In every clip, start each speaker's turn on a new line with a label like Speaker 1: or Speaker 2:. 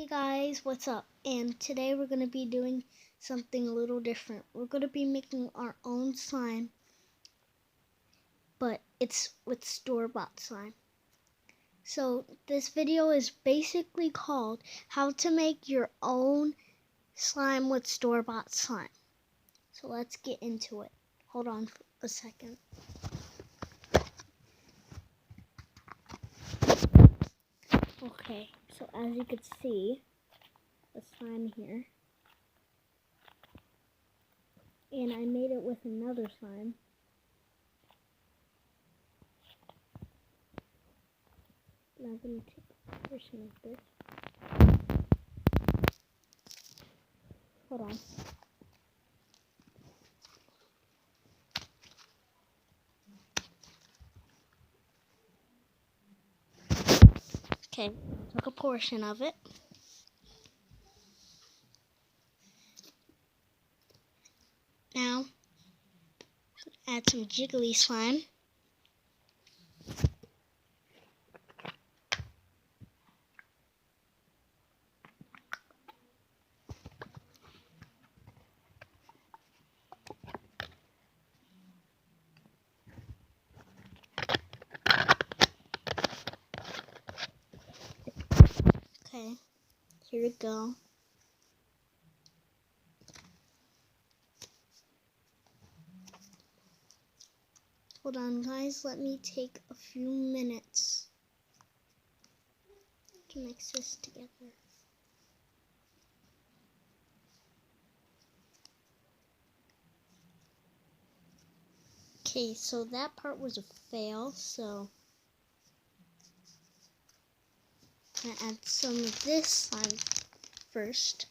Speaker 1: Hey guys, what's up? And today we're going to be doing something a little different. We're going to be making our own slime, but it's with store-bought slime. So this video is basically called how to make your own slime with store-bought slime. So let's get into it. Hold on for a second. Okay, so as you can see, the slime here. And I made it with another slime. Now I'm going to take a portion of this. Hold on. Okay, took a portion of it. Now, add some jiggly slime. Okay, here we go. Hold on, guys. Let me take a few minutes to mix this together. Okay, so that part was a fail, so I'm going to add some of this slime first.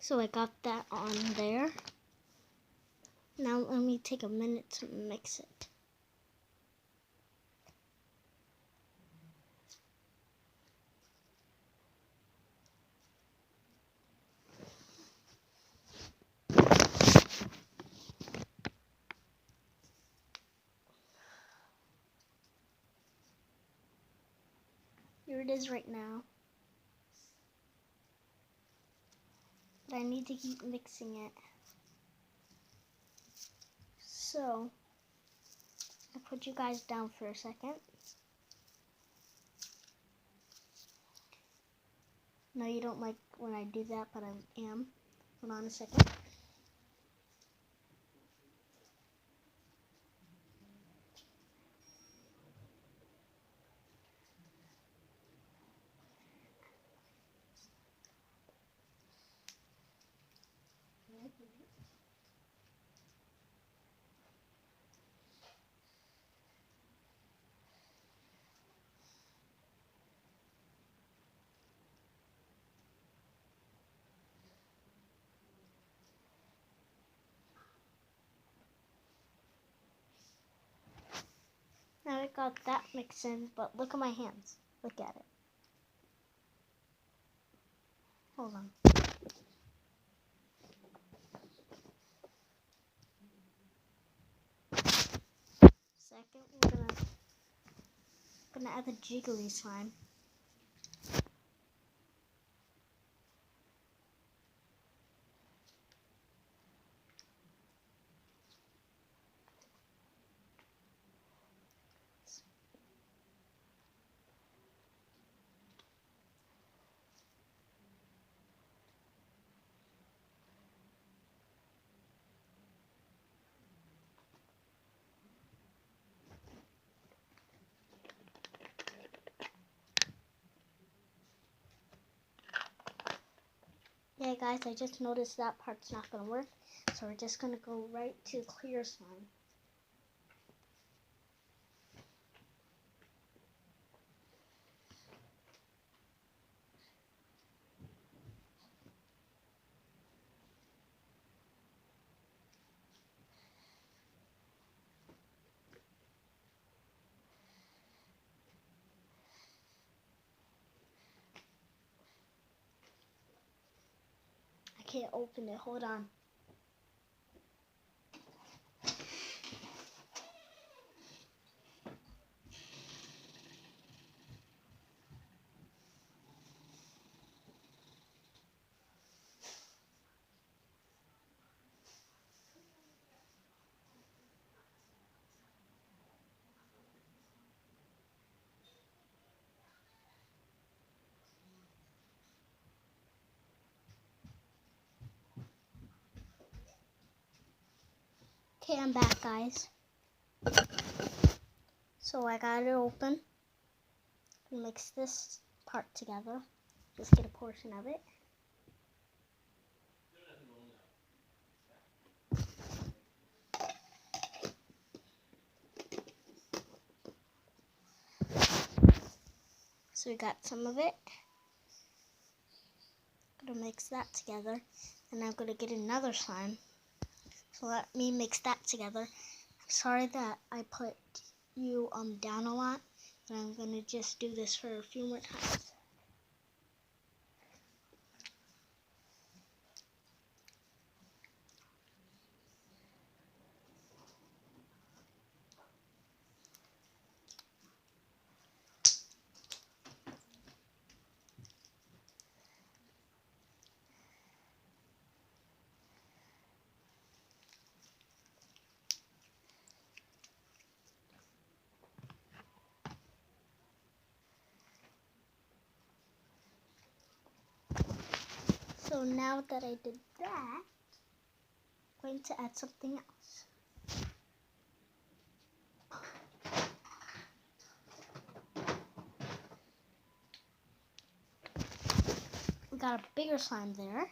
Speaker 1: So I got that on there. Now let me take a minute to mix it. Here it is right now. But I need to keep mixing it. So, I'll put you guys down for a second. No, you don't like when I do that, but I am. Hold on a second. Now I got that mixed in, but look at my hands. Look at it. Hold on. Second, we're gonna add the jiggly slime. Yeah, guys, I just noticed that part's not gonna work, so we're just gonna go right to clear slime. can't open it. Hold on. Okay, I'm back, guys. So I got it open. Mix this part together. Just get a portion of it. So we got some of it. Gonna mix that together, and I'm gonna get another slime. So let me mix that together. I'm sorry that I put you down a lot, but I'm gonna just do this for a few more times. So now that I did that, I'm going to add something else. We got a bigger slime there.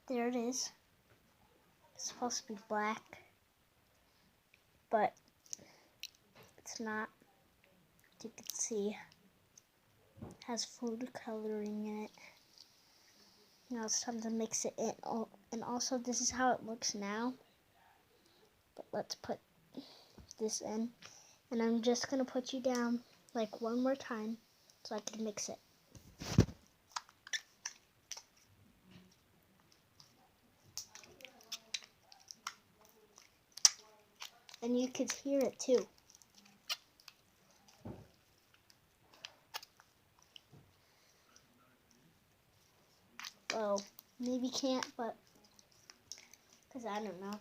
Speaker 1: There it is. It's supposed to be black, but it's not. As you can see, it has food coloring in it. Now it's time to mix it in. Oh, and also this is how it looks now. But let's put this in. And I'm just going to put you down like one more time so I can mix it. And you could hear it too. Well, maybe can't, but because I don't know.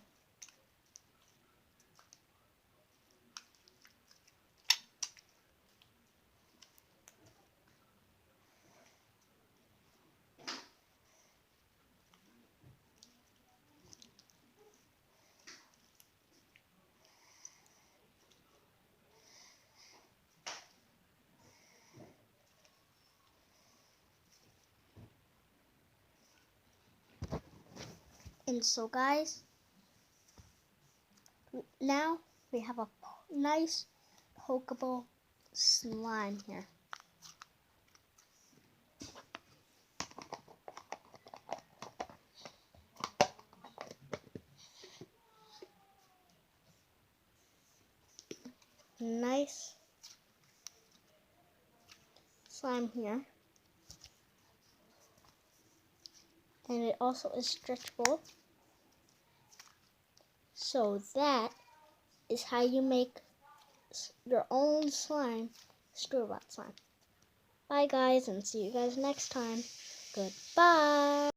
Speaker 1: And so guys, now we have a nice pokeable slime here. Nice slime here. And it also is stretchable. So that is how you make your own slime, store-bought slime. Bye guys, and see you guys next time. Goodbye.